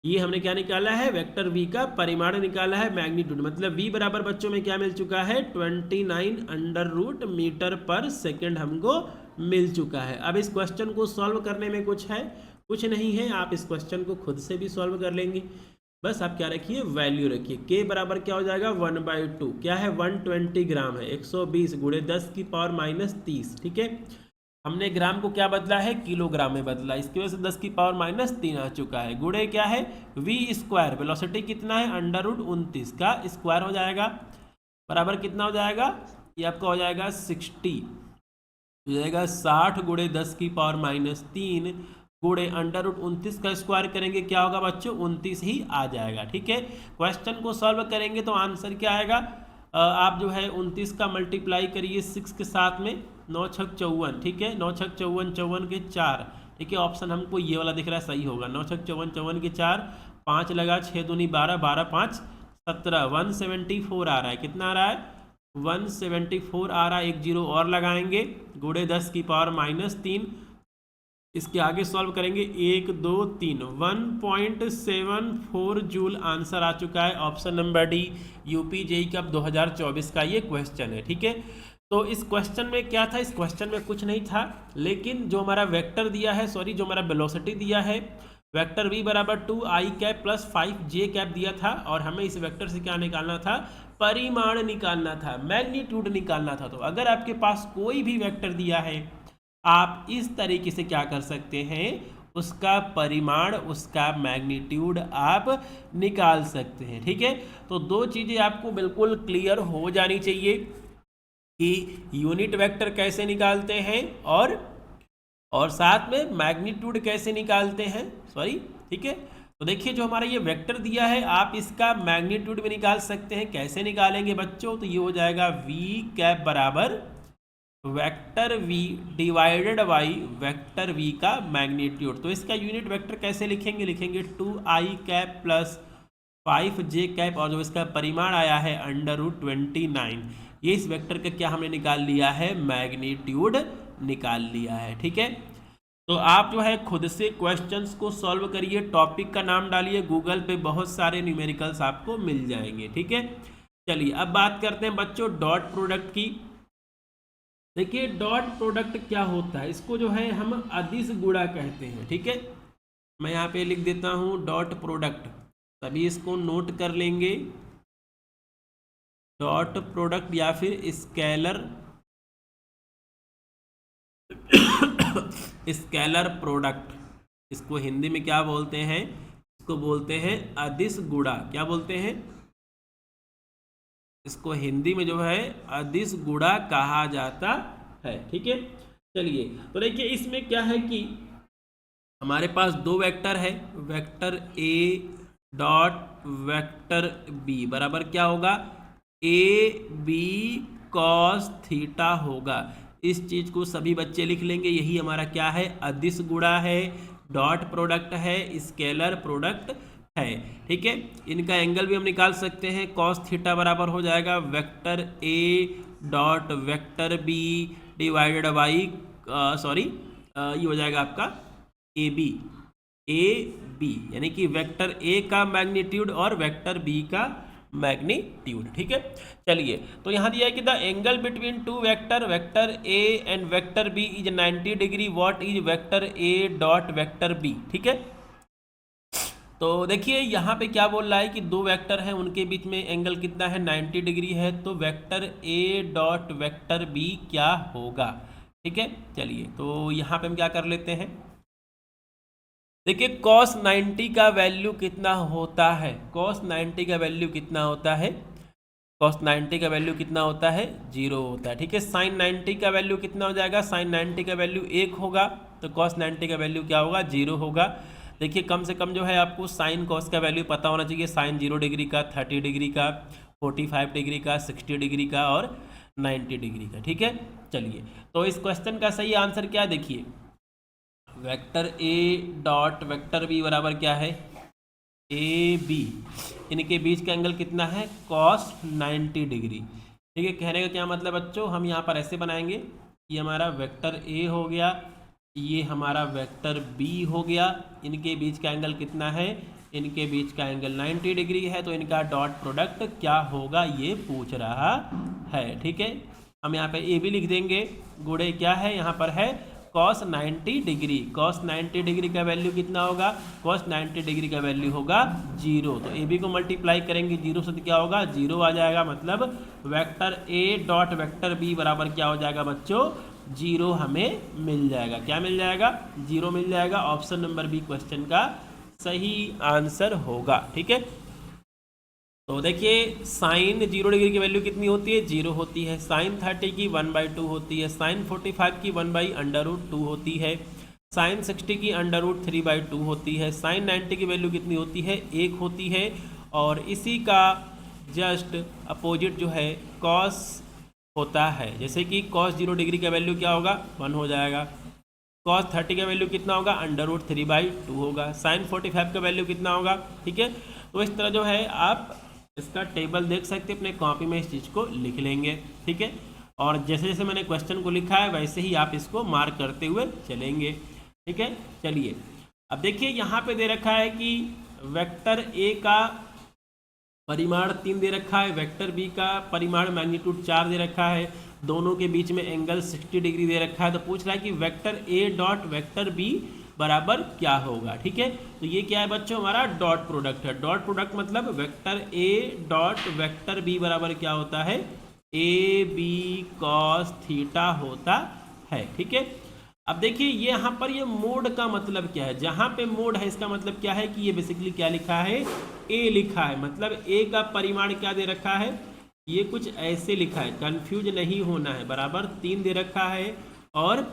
ये हमने क्या निकाला है, वेक्टर v का परिमाण निकाला है, मैग्नीट्यूड, मतलब v बराबर बच्चों में क्या मिल चुका है, 29 अंडर रूट मीटर पर सेकेंड हमको मिल चुका है। अब इस क्वेश्चन को सॉल्व करने में कुछ है, कुछ नहीं है, आप इस क्वेश्चन को खुद से भी सॉल्व कर लेंगे। बस आप क्या रखिए, वैल्यू रखिए। k बराबर क्या हो जाएगा, 1/2, क्या है 120 ग्राम है, 120 गुणे 10 की पावर -30, ठीक है। हमने ग्राम को क्या बदला है, किलोग्राम में बदला, इसकी वजह से 10 की पावर -3 आ चुका है। गुणे क्या है, v स्क्वायर, वेलोसिटी कितना है, अंडर रूट 29 का स्क्वायर हो जाएगा, बराबर कितना हो जाएगा, ये आपका हो जाएगा 60, हो जाएगा 60 गुणे 10 की पावर -3 गुणे अंडर रूट 29 का स्क्वायर करेंगे, क्या होगा बच्चों, 29 ही आ जाएगा, ठीक है। क्वेश्चन को सॉल्व करेंगे तो आंसर क्या आएगा, आप जो है 29 का मल्टीप्लाई करिए 6 के साथ में, 9 छक 54, ठीक है, 9 छक 54, 54 के 4, ठीक है। ऑप्शन हमको ये वाला दिख रहा है, सही होगा। 9 छक 54, 54 के 4, 5 लगा, 6 दूनी 12, 12 5 17, 174 आ रहा है, कितना आ रहा है, 174 आ रहा है। एक जीरो और लगाएंगे, गुणे 10 की पावर -3, इसके आगे सॉल्व करेंगे, 1 2 3, 1.74 जूल आंसर आ चुका है। Option number D, UP JEE cup 2024 का ये क्वेश्चन है, ठीक है। तो इस क्वेश्चन में क्या था, इस क्वेश्चन में कुछ नहीं था, लेकिन जो हमारा वेक्टर दिया है, सॉरी जो हमारा वेलोसिटी दिया है, वेक्टर v बराबर 2i cap plus 5j cap दिया था, और हमें इस वेक्टर से क्या निकालना था, परिमाण निकालना था, मैग्नीट्यूड निकालना था। तो अगर आपके पास कोई भी वेक्टर दिया है, आप इस तरीके से क्या कर सकते हैं, उसका परिमाण, उसका मैग्नीट्यूड आप निकाल सकते हैं, ठीक है। तो दो चीज़ें आपको बिल्कुल क्लियर हो जानी चाहिए कि यूनिट वेक्टर कैसे निकालते हैं और साथ में मैग्नीट्यूड कैसे निकालते हैं, सॉरी, ठीक है। तो देखिए जो हमारा ये वेक्टर दिया है, आप इसका मैग्नीट्यूड भी निकाल सकते हैं। कैसे निकालेंगे बच्चों, तो ये हो जाएगा v कैप बराबर vector v divided by vector v का मैग्नीट्यूड। तो इसका यूनिट वेक्टर कैसे लिखेंगे, लिखेंगे 2i cap plus 5j cap, और जो इसका परिमाण आया है अंडर रूट 29, ये इस वेक्टर का क्या हमने निकाल लिया है, मैग्नीट्यूड निकाल लिया है, ठीक है। तो आप जो है खुद से क्वेश्चंस को सॉल्व करिए, टॉपिक का नाम डालिए, गूगल पे बहुत सारे न्यूमेरिकल्स आपको मिल जाएंगे, ठीक है। चलिए अब बात करते हैं बच्चों डॉट प्रोडक्ट की। देखिए डॉट प्रोडक्ट क्या होता है, इसको जो है हम अदिश गुणा कहते हैं, ठीक है। मैं यहाँ पे लिख देता हूँ डॉट प्रोडक्ट, तभी इसको नोट कर लेंगे। डॉट प्रोडक्ट या फिर स्केलर स्केलर प्रोडक्ट, इसको हिंदी में क्या बोलते हैं, इसको बोलते हैं अदिश गुणा। क्या बोलते हैं, इसको हिंदी में जो है अदिश गुणा कहा जाता है, ठीक है। चलिए तो देखिए इसमें क्या है कि हमारे पास दो वेक्टर है, vector a dot vector b बराबर क्या होगा, a b cos थीटा होगा। इस चीज को सभी बच्चे लिख लेंगे, यही हमारा क्या है, अदिश गुणा है, डॉट प्रोडक्ट है, स्केलर प्रोडक्ट है, ठीक है। इनका एंगल भी हम निकाल सकते हैं, cos थीटा बराबर हो जाएगा vector a dot vector b divided by ये हो जाएगा आपका ए बी, यानी कि वेक्टर a का मैग्नीट्यूड और वेक्टर b का मैग्नीट्यूड, ठीक है। चलिए तो यहाँ दिया है कि the angle between two vector a and vector b is 90 degree, what is vector a dot vector b, ठीक है। तो देखिए यहाँ पे क्या बोल रहा है कि दो वेक्टर हैं, उनके बीच में एंगल कितना है, 90 डिग्री है। तो vector a dot vector b क्या होगा, ठीक है। चलिए तो यहाँ पे हम क्या कर लेते हैं, देखिए cos 90 का वैल्यू कितना होता है, cos 90 का वैल्यू कितना होता है, cos 90 का वैल्यू कितना होता है, 0 होता है, ठीक है। sin 90 का वैल्यू कितना हो जाएगा, sin 90 का वैल्यू 1 होगा, तो cos 90 का वैल्यू क्या होगा, 0 होगा। देखिए कम से कम जो है आपको साइन कॉस का वैल्यू पता होना चाहिए, साइन 0 डिग्री का, 30 डिग्री का, 45 डिग्री का, 60 डिग्री का और 90 डिग्री का, ठीक है। चलिए तो इस क्वेश्चन का सही आंसर क्या है, देखिए vector a dot vector b बराबर क्या है, ए बी, इनके बीच का एंगल कितना है, cos 90 डिग्री, ठीक है। कहने का क्या मतलब बच्चों, हम यहाँ पर ऐसे बनाएंगे, ये हमारा वेक्टर a हो गया, ये हमारा वेक्टर b हो गया, इनके बीच का एंगल कितना है, इनके बीच का एंगल 90 डिग्री है, तो इनका डॉट प्रोडक्ट क्या होगा ये पूछ रहा है। ठीक है, हम यहाँ पे ए भी लिख देंगे, गुणे क्या है यहाँ पर है cos 90 डिग्री। cos 90 डिग्री का वैल्यू कितना होगा, cos 90 डिग्री का वैल्यू होगा 0। तो ए बी को मल्टीप्लाई करेंगे 0 से, तो क्या होगा 0 आ जाएगा, मतलब vector A dot vector B बराबर क्या हो जाएगा बच्चों 0 हमें मिल जाएगा। क्या मिल जाएगा 0 मिल जाएगा। ऑप्शन नंबर बी क्वेश्चन का सही आंसर होगा। ठीक है, तो देखिए साइन 0 डिग्री की वैल्यू कितनी होती है 0 होती है, साइन 30 की 1/2 होती है, साइन 45 की 1/√2 होती है, साइन 60 की √3/2 होती है, साइन 90 की वैल्यू कितनी होती है 1 होती है। और इसी का जस्ट अपोजिट जो है कॉस होता है, जैसे कि कॉस 0 डिग्री का वैल्यू क्या होगा 1 हो जाएगा, कॉस 30 का वैल्यू कितना होगा √3/2 होगा, साइन 45 का वैल्यू कितना होगा। ठीक है, तो इस तरह जो है आप इसका टेबल देख सकते हैं, अपने कॉपी में इस चीज़ को लिख लेंगे। ठीक है, और जैसे जैसे मैंने क्वेश्चन को लिखा है वैसे ही आप इसको मार्क करते हुए चलेंगे। ठीक है, चलिए अब देखिए यहाँ पे दे रखा है कि वेक्टर ए का परिमाण 3 दे रखा है, वेक्टर बी का परिमाण मैग्नीट्यूड 4 दे रखा है, दोनों के बीच में एंगल 60 डिग्री दे रखा है। तो पूछ रहा है कि vector A dot vector B बराबर क्या होगा। ठीक है, तो ये क्या है बच्चों हमारा डॉट प्रोडक्ट है। डॉट प्रोडक्ट मतलब vector A dot vector B बराबर क्या होता है ए बी कॉस थीटा होता है। ठीक है, अब देखिए ये यहाँ पर ये मोड का मतलब क्या है, जहाँ पे मोड है इसका मतलब क्या है कि ये बेसिकली क्या लिखा है ए लिखा है, मतलब ए का परिमाण क्या दे रखा है ये कुछ ऐसे लिखा है, कंफ्यूज नहीं होना है, बराबर 3 दे रखा है, और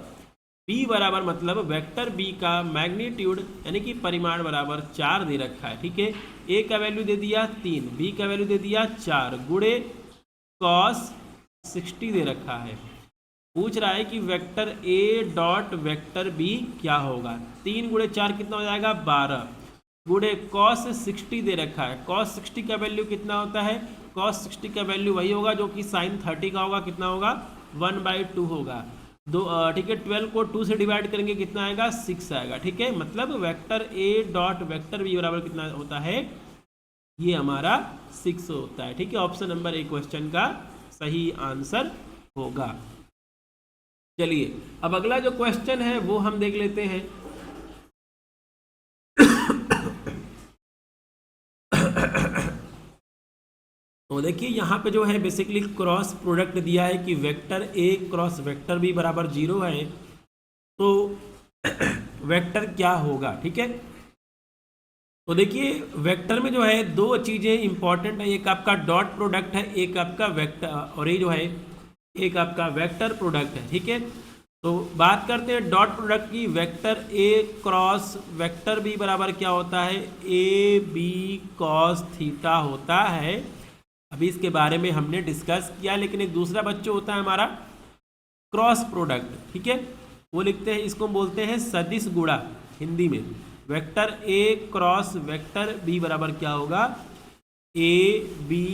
b बराबर मतलब वेक्टर b का मैग्नीट्यूड यानी कि परिमाण बराबर 4 दे रखा है। ठीक है, a का वैल्यू दे दिया 3, b का वैल्यू दे दिया 4, गुणे cos 60 दे रखा है। पूछ रहा है कि vector a dot vector b क्या होगा, 3 गुणे 4 कितना हो जाएगा 12, गुणे cos 60 दे रखा है, cos 60 का वैल्यू कितना होता है, cos 60 का वैल्यू वही होगा जो कि sin 30 का होगा, कितना होगा 1/2 होगा। ठीक है, 12 को 2 से डिवाइड करेंगे कितना आएगा 6 आएगा। ठीक है, मतलब vector A dot vector B बराबर कितना होता है ये हमारा 6 होता है। ठीक है, ऑप्शन नंबर ए क्वेश्चन का सही आंसर होगा। चलिए अब अगला जो क्वेश्चन है वो हम देख लेते हैं। तो देखिए यहाँ पे जो है बेसिकली क्रॉस प्रोडक्ट दिया है कि vector A cross vector B बराबर 0 है, तो वेक्टर क्या होगा। ठीक है, तो देखिए वेक्टर में जो है दो चीज़ें इंपॉर्टेंट है, एक आपका डॉट प्रोडक्ट है, एक आपका वेक्टर, और ये जो है एक आपका वेक्टर प्रोडक्ट है। ठीक है, तो बात करते हैं डॉट प्रोडक्ट की। Vector A cross vector B बराबर क्या होता है ए बी कॉस थीटा होता है। अभी इसके बारे में हमने डिस्कस किया, लेकिन एक दूसरा बच्चों होता है हमारा क्रॉस प्रोडक्ट। ठीक है, वो लिखते हैं, इसको बोलते हैं सदिश गुणा हिंदी में। Vector A cross vector B बराबर क्या होगा ए बी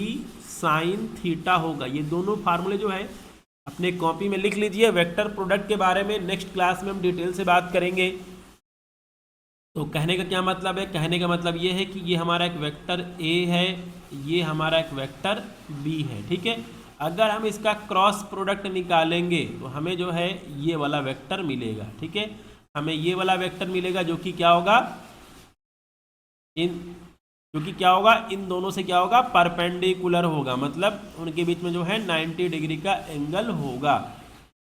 साइन थीटा होगा। ये दोनों फार्मूले जो है अपने कॉपी में लिख लीजिए। वेक्टर प्रोडक्ट के बारे में नेक्स्ट क्लास में हम डिटेल से बात करेंगे। तो कहने का क्या मतलब है, कहने का मतलब ये है कि ये हमारा एक वेक्टर ए है, ये हमारा एक वेक्टर बी है। ठीक है, अगर हम इसका क्रॉस प्रोडक्ट निकालेंगे तो हमें जो है ये वाला वेक्टर मिलेगा। ठीक है, हमें ये वाला वेक्टर मिलेगा जो कि क्या होगा इन दोनों से क्या होगा परपेंडिकुलर होगा, मतलब उनके बीच में जो है 90 डिग्री का एंगल होगा।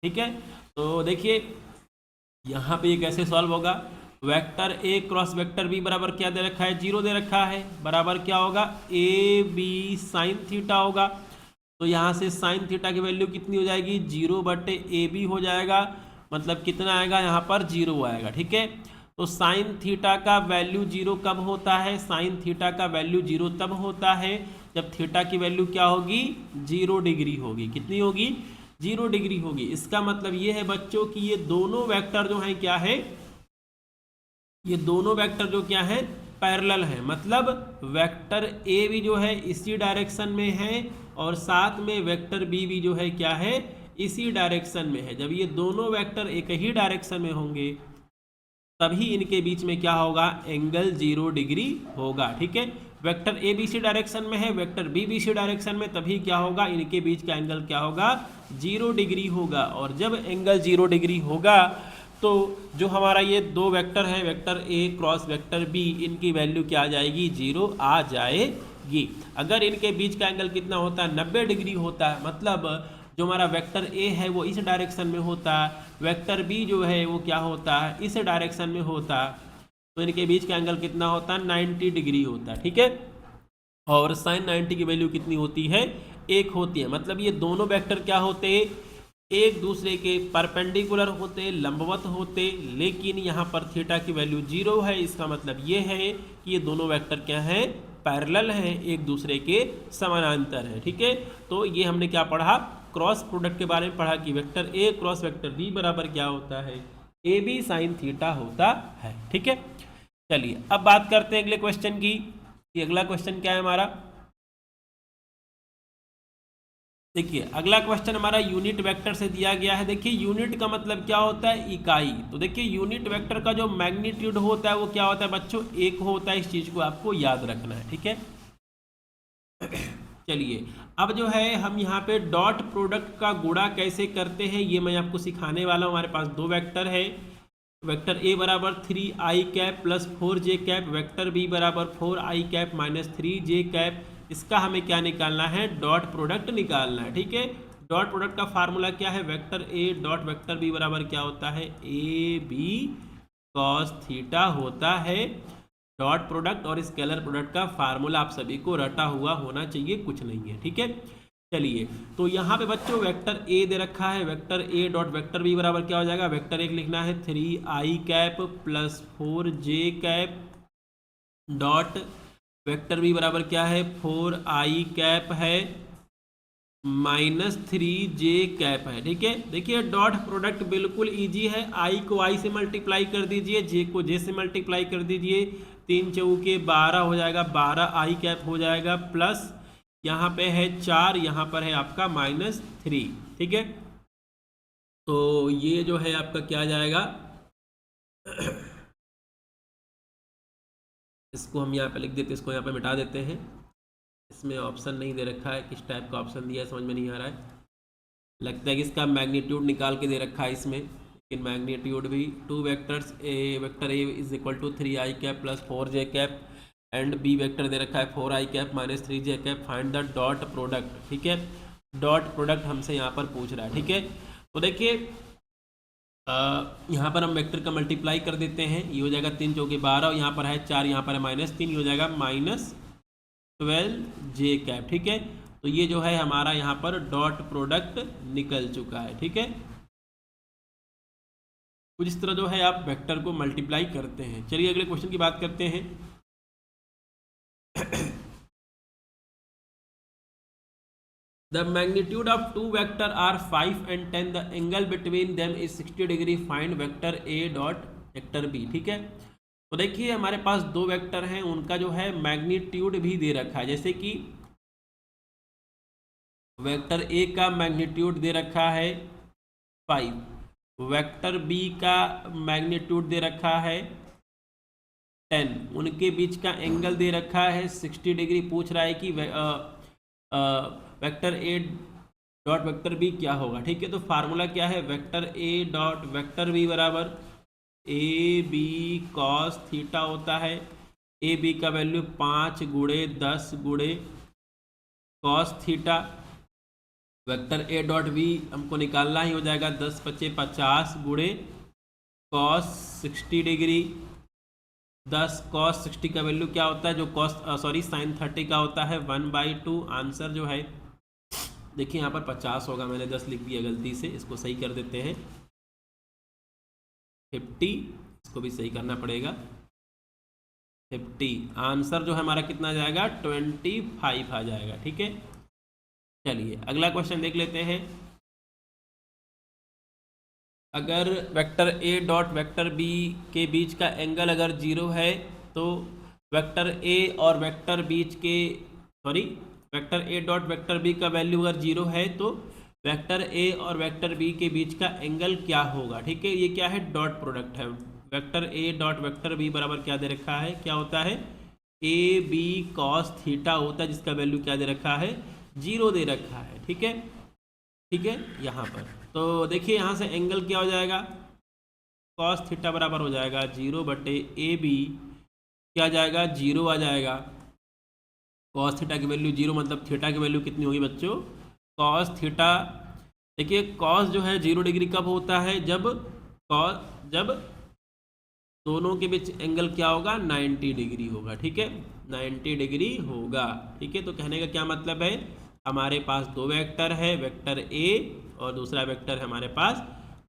ठीक है, तो देखिए यहाँ पे ये कैसे सॉल्व होगा। Vector A cross vector B बराबर क्या दे रखा है 0 दे रखा है, बराबर क्या होगा ए बी साइन थीटा होगा। तो यहाँ से साइन थीटा की वैल्यू कितनी हो जाएगी 0/AB हो जाएगा, मतलब कितना आएगा यहाँ पर 0 आएगा। ठीक है, तो साइन थीटा का वैल्यू 0 कब होता है, साइन थीटा का वैल्यू 0 तब होता है जब थीटा की वैल्यू क्या होगी 0 डिग्री होगी। कितनी होगी 0 डिग्री होगी। इसका मतलब ये है बच्चों कि ये दोनों वेक्टर जो हैं क्या है, ये दोनों वेक्टर जो क्या है पैरेलल है, मतलब वेक्टर ए भी जो है इसी डायरेक्शन में है और साथ में वेक्टर बी भी जो है क्या है इसी डायरेक्शन में है। जब ये दोनों वेक्टर एक ही डायरेक्शन में होंगे तभी इनके बीच में क्या होगा, एंगल 0 डिग्री होगा। ठीक है, vector A B C direction में है, vector B B C direction में, तभी क्या होगा, इनके बीच का एंगल क्या होगा, 0 डिग्री होगा। और जब एंगल 0 डिग्री होगा तो जो हमारा ये दो वेक्टर है, vector A cross vector B, इनकी वैल्यू क्या आ जाएगी, 0 आ जाएगी। अगर इनके बीच का एंगल कितना होता है, 90 डिग्री होता है, मतलब जो हमारा वेक्टर ए है वो इस डायरेक्शन में होता है, वेक्टर बी जो है वो क्या होता है, इस डायरेक्शन में होता है, तो इनके बीच का एंगल कितना होता है, 90 डिग्री होता है। ठीक है, और साइन 90 की वैल्यू कितनी होती है, 1 होती है। मतलब ये दोनों वेक्टर क्या होते हैं, एक दूसरे के परपेंडिकुलर होते, लंबवत होते, लेकिन यहाँ पर थीटा की वैल्यू 0 है। इसका मतलब ये है कि ये दोनों वेक्टर क्या हैं, पैरेलल हैं, एक दूसरे के समानांतर हैं। ठीक है, तो ये हमने क्या पढ़ा, क्रॉस प्रोडक्ट के बारे में पढ़ा कि vector A cross vector B बराबर क्या होता है, ए बी साइन थीटा होता है। ठीक है, चलिए अब बात करते हैं अगले क्वेश्चन की। ये अगला क्वेश्चन क्या है हमारा, देखिए अगला क्वेश्चन हमारा यूनिट वेक्टर से दिया गया है। देखिए यूनिट का मतलब क्या होता है, इकाई। तो देखिए यूनिट वेक्टर का जो मैग्नीट्यूड होता है वो क्या होता है बच्चों, 1 होता है। इस चीज को आपको याद रखना है। ठीक है, चलिए अब जो है हम यहाँ पे डॉट प्रोडक्ट का गुणा कैसे करते हैं ये मैं आपको सिखाने वाला हूँ। हमारे पास दो वेक्टर है, वेक्टर ए बराबर 3i cap plus 4j cap, vector B बराबर 4i cap minus 3j cap. इसका हमें क्या निकालना है, डॉट प्रोडक्ट निकालना है। ठीक है, डॉट प्रोडक्ट का फार्मूला क्या है, vector A dot vector B बराबर क्या होता है, ए बी कॉस थीटा होता है। डॉट प्रोडक्ट और स्केलर प्रोडक्ट का फार्मूला आप सभी को रटा हुआ होना चाहिए, कुछ नहीं है। ठीक है, चलिए तो यहाँ पे बच्चों वेक्टर ए दे रखा है, vector A dot vector B बराबर क्या हो जाएगा, वेक्टर एक लिखना है 3i cap plus 4j cap dot vector B बराबर क्या है, 4i कैप है माइनस 3j कैप है। ठीक है, देखिए डॉट प्रोडक्ट बिल्कुल इजी है, i को i से मल्टीप्लाई कर दीजिए, j को j से मल्टीप्लाई कर दीजिए, 3 चौके 12 हो जाएगा, 12i कैप हो जाएगा, प्लस यहाँ पे है 4, यहाँ पर है आपका माइनस 3। ठीक है, तो ये जो है आपका क्या आ जाएगा, इसको हम यहाँ पे लिख देते हैं, इसको यहाँ पे मिटा देते हैं। इसमें ऑप्शन नहीं दे रखा है, किस टाइप का ऑप्शन दिया है समझ में नहीं आ रहा है। लगता है कि इसका मैग्नीट्यूड निकाल के दे रखा है इसमें, लेकिन मैग्नीट्यूड भी two vectors, A vector A is equal to 3i cap plus 4j cap and B vector दे रखा है 4i cap minus 3j cap, find the dot product. ठीक है, डॉट प्रोडक्ट हमसे यहाँ पर पूछ रहा है। ठीक है, तो देखिए यहाँ पर हम वेक्टर का मल्टीप्लाई कर देते हैं, ये हो जाएगा 3 चौके 12, यहाँ पर है 4, यहाँ पर है माइनस 3, ये हो जाएगा माइनस 12j कैप। ठीक है, तो ये जो है हमारा यहाँ पर डॉट प्रोडक्ट निकल चुका है। ठीक है, कुछ इस तरह जो है आप वेक्टर को मल्टीप्लाई करते हैं। चलिए अगले क्वेश्चन की बात करते हैं। The magnitude of two vector are 5 and 10. The angle between them is 60 degree. Find vector A dot vector B. ठीक है, तो देखिए हमारे पास दो वेक्टर हैं, उनका जो है मैग्नीट्यूड भी दे रखा है। जैसे कि वेक्टर ए का मैग्नीट्यूड दे रखा है 5, वेक्टर बी का मैग्नीट्यूड दे रखा है 10, उनके बीच का एंगल दे रखा है 60 डिग्री। पूछ रहा है कि vector A dot vector B क्या होगा। ठीक है, तो फार्मूला क्या है, vector A dot vector B बराबर ए बी कॉस थीटा होता है। ए बी का वैल्यू 5 गुणे 10 गुणे cos theta. Vector A dot B हमको निकालना ही हो जाएगा, 10 × 5 = 50 गुणे कॉस 60 डिग्री। 10 cos 60 का वैल्यू क्या होता है, जो कॉस साइन 30 का होता है 1/2। आंसर जो है देखिए यहाँ पर 50 होगा, मैंने 10 लिख दिया गलती से, इसको सही कर देते हैं 50, इसको भी सही करना पड़ेगा 50। आंसर जो है हमारा कितना आ जाएगा, 25 आ जाएगा। ठीक है, चलिए अगला क्वेश्चन देख लेते हैं। अगर vector A dot vector B के बीच का एंगल अगर 0 है तो वेक्टर ए और vector vector A dot vector B का वैल्यू अगर 0 है तो वेक्टर ए और वेक्टर बी के बीच का एंगल क्या होगा। ठीक है, ये क्या है, डॉट प्रोडक्ट है। Vector A dot vector B बराबर क्या दे रखा है, क्या होता है, ए बी कॉस थीटा होता है, जिसका वैल्यू क्या दे रखा है, 0 दे रखा है। ठीक है, ठीक है। यहाँ पर तो देखिए यहाँ से एंगल क्या हो जाएगा, कॉस थीटा बराबर हो जाएगा 0/AB, क्या आ जाएगा, 0 आ जाएगा। कॉस थीटा की वैल्यू 0 मतलब थीटा की वैल्यू कितनी होगी बच्चों, कॉस थीटा। देखिए कॉस जो है 0 डिग्री कब होता है, जब जब दोनों के बीच एंगल क्या होगा, 90 डिग्री होगा। ठीक है, 90 डिग्री होगा। ठीक है, तो कहने का क्या मतलब है, हमारे पास दो वेक्टर है, वेक्टर ए और दूसरा वेक्टर है हमारे पास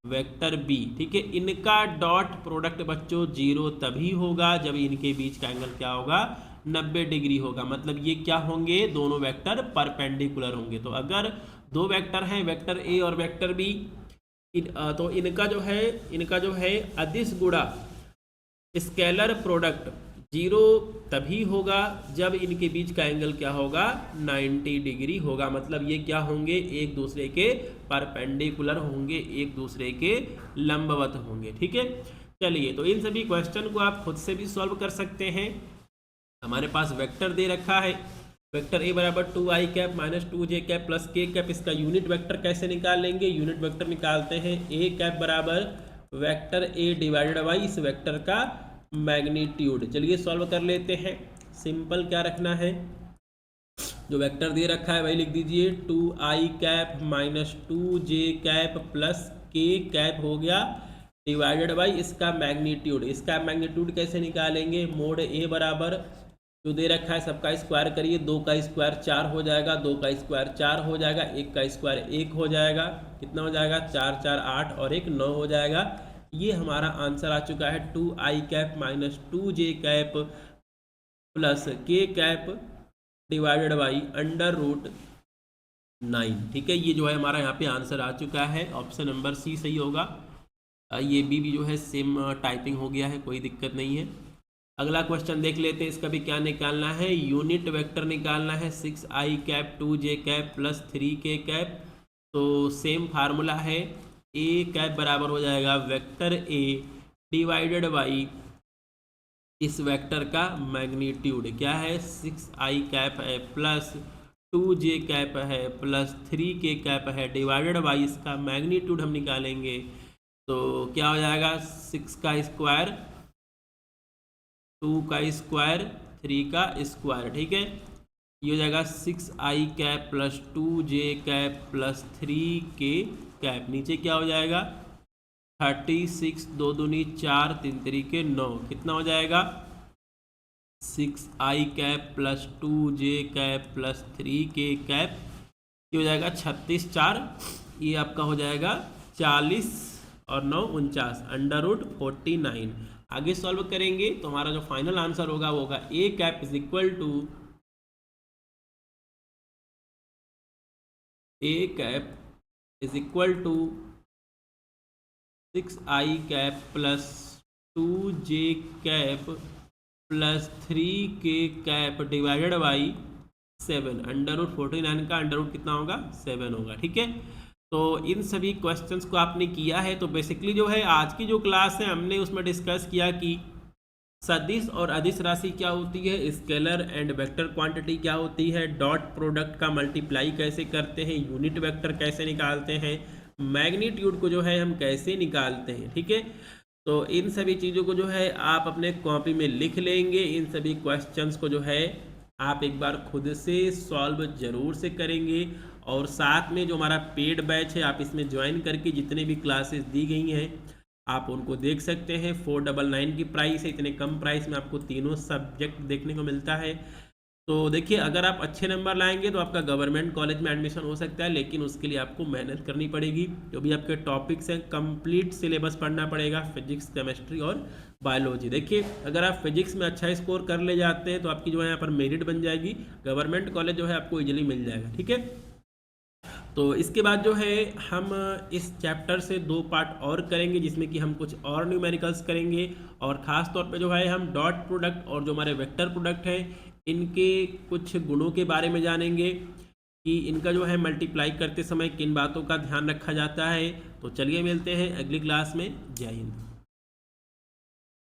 वेक्टर बी। ठीक है, इनका डॉट प्रोडक्ट बच्चों 0 तभी होगा जब इनके बीच का एंगल क्या होगा, 90 डिग्री होगा। मतलब ये क्या होंगे, दोनों वेक्टर परपेंडिकुलर होंगे। तो अगर दो वेक्टर हैं, वेक्टर ए और वेक्टर बी, तो इनका जो है अदिश गुणा स्केलर प्रोडक्ट 0 तभी होगा जब इनके बीच का एंगल क्या होगा, 90 डिग्री होगा। मतलब ये क्या होंगे, एक दूसरे के परपेंडिकुलर होंगे, एक दूसरे के लंबवत होंगे। ठीक है, चलिए तो इन सभी क्वेश्चन को आप खुद से भी सॉल्व कर सकते हैं। हमारे पास वेक्टर दे रखा है, वेक्टर ए बराबर 2i cap minus 2j cap plus k cap. इसका यूनिट वेक्टर कैसे निकालेंगे, यूनिट वेक्टर निकालते हैं a कैप बराबर वेक्टर ए डिवाइडेड बाई इस वेक्टर का मैग्नीट्यूड। चलिए सॉल्व कर लेते हैं। सिंपल क्या रखना है, जो वेक्टर दे रखा है वही लिख दीजिए, 2i cap minus 2j cap plus k cap हो गया डिवाइडेड बाई इसका मैग्नीट्यूड। इसका मैग्नीट्यूड कैसे निकालेंगे, मोड ए बराबर जो दे रखा है सबका स्क्वायर करिए, 2 का स्क्वायर 4 हो जाएगा, 2 का स्क्वायर 4 हो जाएगा, 1 का स्क्वायर 1 हो जाएगा, कितना हो जाएगा, 4 4 8 और 1 9 हो जाएगा। ये हमारा आंसर आ चुका है 2i cap minus 2j cap plus k cap divided by √9। ठीक है, ये जो है हमारा यहाँ पे आंसर आ चुका है। ऑप्शन नंबर सी सही होगा। ये भी जो है सेम टाइपिंग हो गया है, कोई दिक्कत नहीं है। अगला क्वेश्चन देख लेते हैं, इसका भी क्या निकालना है, यूनिट वेक्टर निकालना है 6i cap 2j cap plus 3k cap. तो सेम फार्मूला है, a कैप बराबर हो जाएगा वेक्टर a डिवाइडेड बाई इस वेक्टर का मैग्नीट्यूड, क्या है 6i कैप है प्लस 2j कैप है प्लस 3k कैप है डिवाइडेड बाई इसका मैग्नीट्यूड हम निकालेंगे। तो क्या हो जाएगा, 6 का स्क्वायर 2 का स्क्वायर 3 का स्क्वायर। ठीक है, ये हो जाएगा 6i cap plus 2j cap plus 3k cap. नीचे क्या हो जाएगा, 36 2 दूनी 4 3 तरीके 9, कितना हो जाएगा 6i cap plus 2j cap plus 3k cap. ये हो जाएगा 36 4, ये आपका हो जाएगा 40 और 9 49 √49। आगे सॉल्व करेंगे तो हमारा जो फाइनल आंसर होगा वो होगा a cap is equal to a cap is equal to 6i cap plus 2j cap plus 3k cap divided by 7 √49 का √ कितना होगा, 7 होगा। ठीक है, तो इन सभी क्वेश्चंस को आपने किया है। तो बेसिकली जो है आज की जो क्लास है हमने उसमें डिस्कस किया कि सदिश और अदिश राशि क्या होती है, स्केलर एंड वेक्टर क्वांटिटी क्या होती है, डॉट प्रोडक्ट का मल्टीप्लाई कैसे करते हैं, यूनिट वेक्टर कैसे निकालते हैं, मैग्नीट्यूड को जो है हम कैसे निकालते हैं। ठीक है, तो इन सभी चीज़ों को जो है आप अपने कॉपी में लिख लेंगे। इन सभी क्वेश्चंस को जो है आप एक बार खुद से सॉल्व ज़रूर से करेंगे। और साथ में जो हमारा पेड बैच है आप इसमें ज्वाइन करके जितने भी क्लासेस दी गई हैं आप उनको देख सकते हैं। 499 की प्राइस है, इतने कम प्राइस में आपको तीनों सब्जेक्ट देखने को मिलता है। तो देखिए अगर आप अच्छे नंबर लाएंगे तो आपका गवर्नमेंट कॉलेज में एडमिशन हो सकता है, लेकिन उसके लिए आपको मेहनत करनी पड़ेगी। जो भी आपके टॉपिक्स हैं कंप्लीट सिलेबस पढ़ना पड़ेगा, फिजिक्स केमिस्ट्री और बायोलॉजी। देखिए अगर आप फिजिक्स में अच्छा स्कोर कर ले जाते हैं तो आपकी जो है यहाँ पर मेरिट बन जाएगी, गवर्नमेंट कॉलेज जो है आपको ईजिली मिल जाएगा। ठीक है, तो इसके बाद जो है हम इस चैप्टर से 2 पार्ट और करेंगे जिसमें कि हम कुछ और न्यूमेरिकल्स करेंगे और ख़ास तौर पे जो है हम डॉट प्रोडक्ट और जो हमारे वेक्टर प्रोडक्ट हैं इनके कुछ गुणों के बारे में जानेंगे कि इनका जो है मल्टीप्लाई करते समय किन बातों का ध्यान रखा जाता है। तो चलिए मिलते हैं अगली क्लास में। जय हिंद।